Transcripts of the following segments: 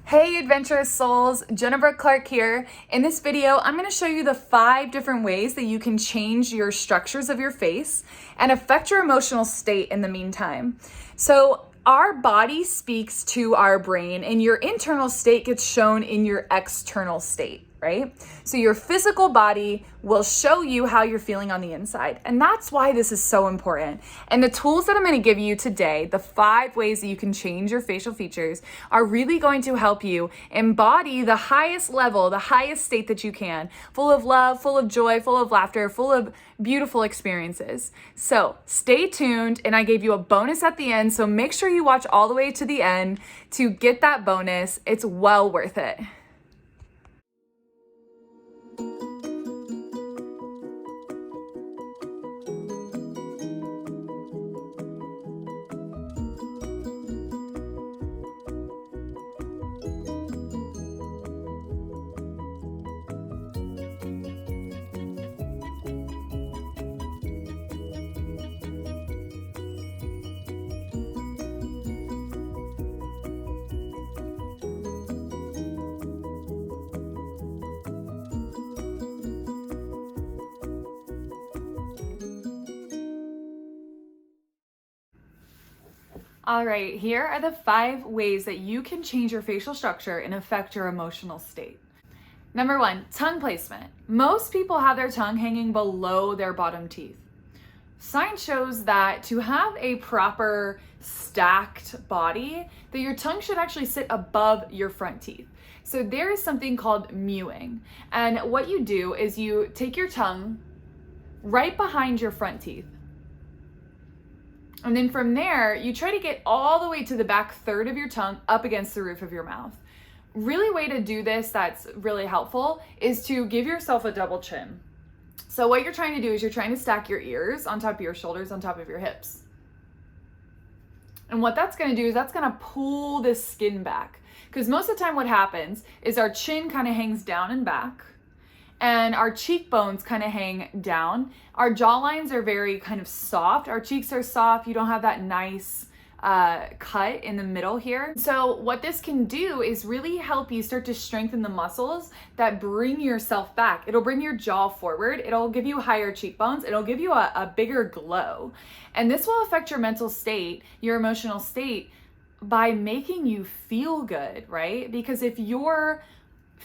Hey adventurous souls, Jennifer Clark here. In this video, I'm going to show you the 5 different ways that you can change your structures of your face and affect your emotional state in the meantime. So our body speaks to our brain, and your internal state gets shown in your external state, right? So your physical body will show you how you're feeling on the inside. And that's why this is so important. And the tools that I'm going to give you today, the 5 ways that you can change your facial features, are really going to help you embody the highest level, the highest state that you can, full of love, full of joy, full of laughter, full of beautiful experiences. So stay tuned, and I gave you a bonus at the end, so make sure you watch all the way to the end to get that bonus. It's well worth it. All right, here are the 5 ways that you can change your facial structure and affect your emotional state. Number 1, tongue placement. Most people have their tongue hanging below their bottom teeth. Science shows that to have a proper stacked body, that your tongue should actually sit above your front teeth. So there is something called mewing. And what you do is you take your tongue right behind your front teeth. And then from there, you try to get all the way to the back third of your tongue up against the roof of your mouth. Really way to do this that's really helpful is to give yourself a double chin. So what you're trying to do is you're trying to stack your ears on top of your shoulders, on top of your hips. And what that's gonna do is that's gonna pull this skin back. Because most of the time what happens is our chin kind of hangs down and back, and our cheekbones kind of hang down. Our jawlines are very kind of soft. Our cheeks are soft. You don't have that nice cut in the middle here. So what this can do is really help you start to strengthen the muscles that bring yourself back. It'll bring your jaw forward. It'll give you higher cheekbones. It'll give you a bigger glow. And this will affect your mental state, your emotional state, by making you feel good, right? Because if your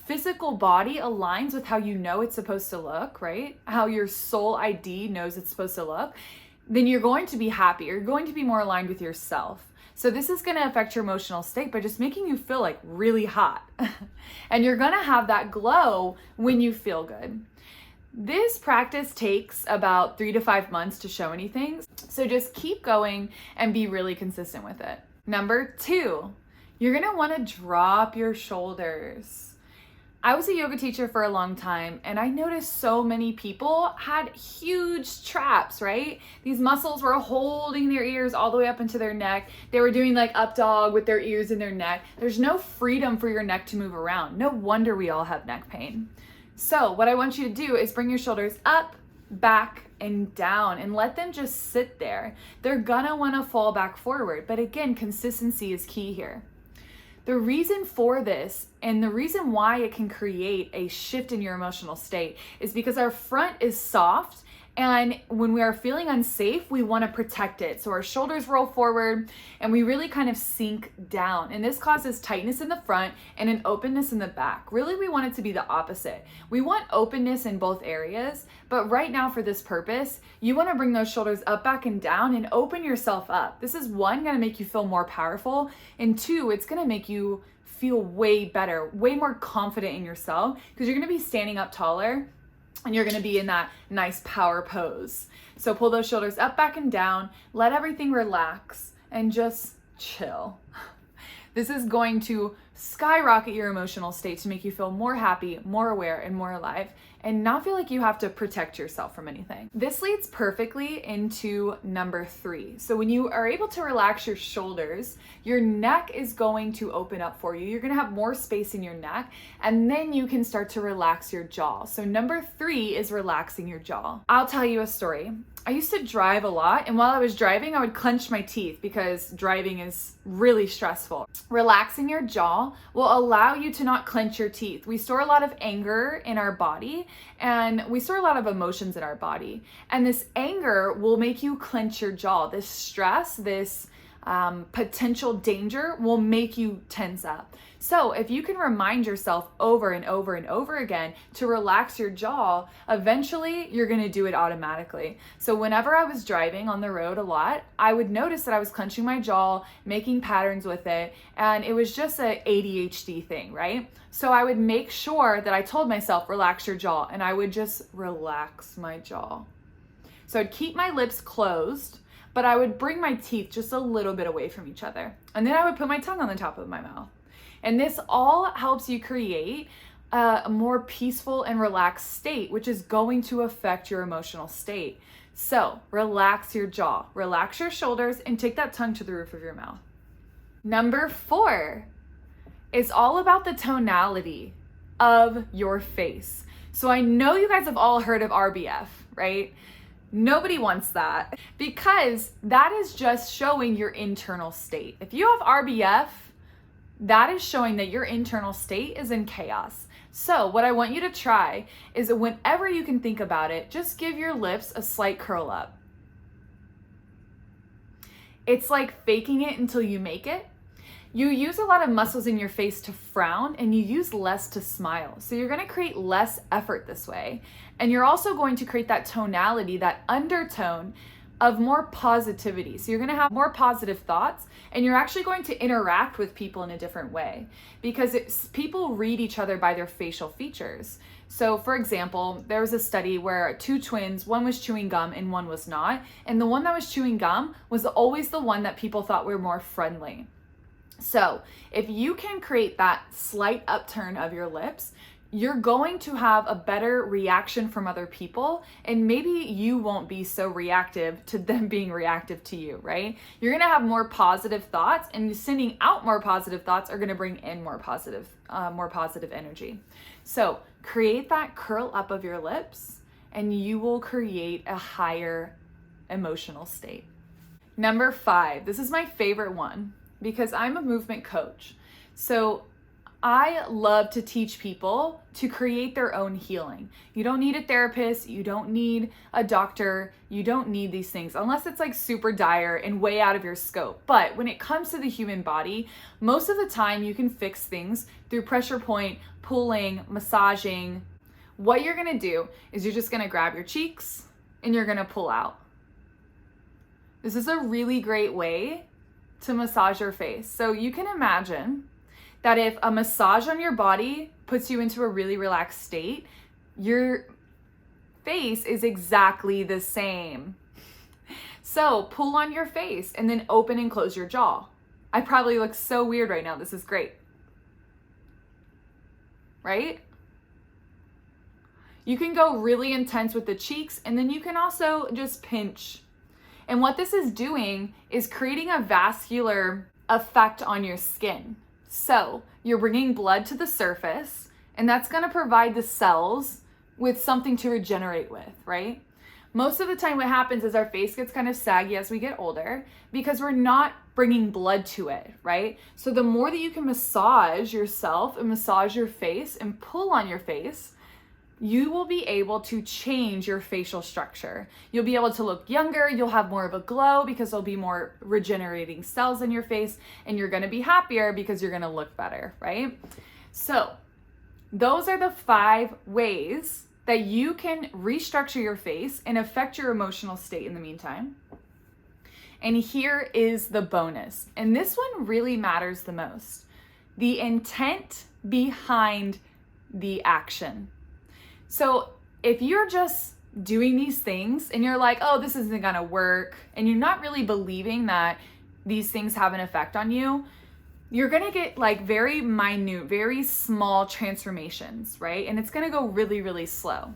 physical body aligns with how you know it's supposed to look, right? How your soul ID knows it's supposed to look, then you're going to be happy. You're going to be more aligned with yourself. So this is going to affect your emotional state by just making you feel like really hot. And you're going to have that glow when you feel good. This practice takes about 3 to 5 months to show anything. So just keep going and be really consistent with it. Number 2, you're going to want to drop your shoulders. I was a yoga teacher for a long time, and I noticed so many people had huge traps, right? These muscles were holding their ears all the way up into their neck. They were doing like up dog with their ears in their neck. There's no freedom for your neck to move around. No wonder we all have neck pain. So what I want you to do is bring your shoulders up, back, and down, and let them just sit there. They're gonna wanna fall back forward, but again, consistency is key here. The reason for this, and the reason why it can create a shift in your emotional state, is because our front is soft, and when we are feeling unsafe, we want to protect it. So our shoulders roll forward and we really kind of sink down. And this causes tightness in the front and an openness in the back. Really, we want it to be the opposite. We want openness in both areas, but right now for this purpose, you want to bring those shoulders up, back, and down and open yourself up. This is 1, going to make you feel more powerful, and 2, it's going to make you feel way better, way more confident in yourself, because you're going to be standing up taller. And you're gonna be in that nice power pose. So pull those shoulders up, back, and down. Let everything relax and just chill. This is going to skyrocket your emotional state to make you feel more happy, more aware, and more alive, and not feel like you have to protect yourself from anything. This leads perfectly into number 3. So when you are able to relax your shoulders, your neck is going to open up for you. You're gonna have more space in your neck, and then you can start to relax your jaw. So number 3 is relaxing your jaw. I'll tell you a story. I used to drive a lot, and while I was driving, I would clench my teeth because driving is really stressful. Relaxing your jaw jaw will allow you to not clench your teeth. We store a lot of anger in our body, and we store a lot of emotions in our body. And this anger will make you clench your jaw. This stress, this potential danger will make you tense up. So if you can remind yourself over and over and over again to relax your jaw, eventually you're going to do it automatically. So whenever I was driving on the road a lot, I would notice that I was clenching my jaw, making patterns with it, and it was just a ADHD thing, right? So I would make sure that I told myself, relax your jaw, and I would just relax my jaw. So I'd keep my lips closed, but I would bring my teeth just a little bit away from each other. And then I would put my tongue on the top of my mouth. And this all helps you create a more peaceful and relaxed state, which is going to affect your emotional state. So relax your jaw, relax your shoulders, and take that tongue to the roof of your mouth. Number 4 is all about the tonality of your face. So I know you guys have all heard of RBF, right? Nobody wants that because that is just showing your internal state. If you have RBF, that is showing that your internal state is in chaos. So what I want you to try is that whenever you can think about it, just give your lips a slight curl up. It's like faking it until you make it. You use a lot of muscles in your face to frown and you use less to smile. So you're going to create less effort this way. And you're also going to create that tonality, that undertone of more positivity. So you're going to have more positive thoughts, and you're actually going to interact with people in a different way because people read each other by their facial features. So for example, there was a study where 2 twins, one was chewing gum and one was not. And the one that was chewing gum was always the one that people thought were more friendly. So if you can create that slight upturn of your lips, you're going to have a better reaction from other people, and maybe you won't be so reactive to them being reactive to you, right? You're going to have more positive thoughts, and sending out more positive thoughts are going to bring in more positive energy. So create that curl up of your lips, and you will create a higher emotional state. Number 5, this is my favorite one because I'm a movement coach. So I love to teach people to create their own healing. You don't need a therapist, you don't need a doctor, you don't need these things unless it's like super dire and way out of your scope. But when it comes to the human body, most of the time you can fix things through pressure point, pulling, massaging. What you're gonna do is you're just gonna grab your cheeks and you're gonna pull out. This is a really great way to massage your face. So you can imagine that if a massage on your body puts you into a really relaxed state, your face is exactly the same. So pull on your face and then open and close your jaw. I probably look so weird right now. This is great. Right? You can go really intense with the cheeks, and then you can also just pinch. And what this is doing is creating a vascular effect on your skin. So you're bringing blood to the surface, and that's going to provide the cells with something to regenerate with, right? Most of the time what happens is our face gets kind of saggy as we get older because we're not bringing blood to it, right? So the more that you can massage yourself and massage your face and pull on your face, you will be able to change your facial structure. You'll be able to look younger, you'll have more of a glow because there'll be more regenerating cells in your face, and you're gonna be happier because you're gonna look better, right? So those are the 5 ways that you can restructure your face and affect your emotional state in the meantime. And here is the bonus, and this one really matters the most: the intent behind the action. So if you're just doing these things and you're like, oh, this isn't gonna work, and you're not really believing that these things have an effect on you, you're gonna get like very minute, very small transformations, right? And it's gonna go really, really slow.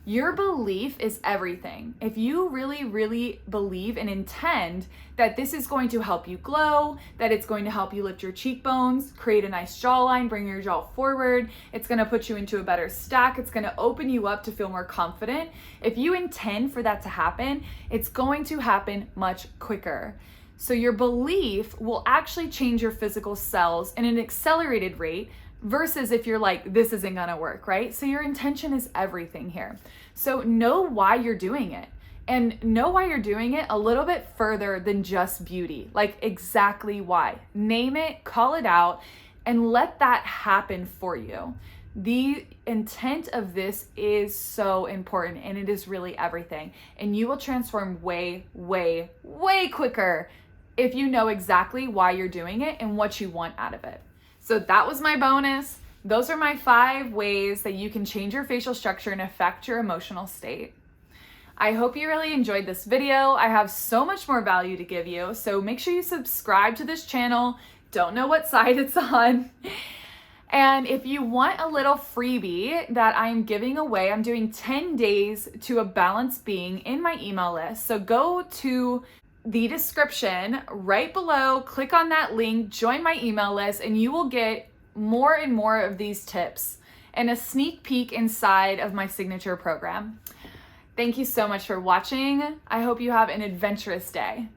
Your belief is everything. If you really, really believe and intend that this is going to help you glow, that it's going to help you lift your cheekbones, create a nice jawline, bring your jaw forward, it's gonna put you into a better stack, it's gonna open you up to feel more confident. If you intend for that to happen, it's going to happen much quicker. So your belief will actually change your physical cells in an accelerated rate versus if you're like, this isn't gonna work, right? So your intention is everything here. So know why you're doing it, and know why you're doing it a little bit further than just beauty, like exactly why. Name it, call it out, and let that happen for you. The intent of this is so important, and it is really everything. And you will transform way, way, way quicker if you know exactly why you're doing it and what you want out of it. So that was my bonus. Those are my 5 ways that you can change your facial structure and affect your emotional state. I hope you really enjoyed this video. I have so much more value to give you, so make sure you subscribe to this channel. Don't know what side it's on. And if you want a little freebie that I'm giving away, I'm doing 10 days to a balanced being in my email list. So go to the description right below, click on that link, join my email list, and you will get more and more of these tips and a sneak peek inside of my signature program. Thank you so much for watching. I hope you have an adventurous day.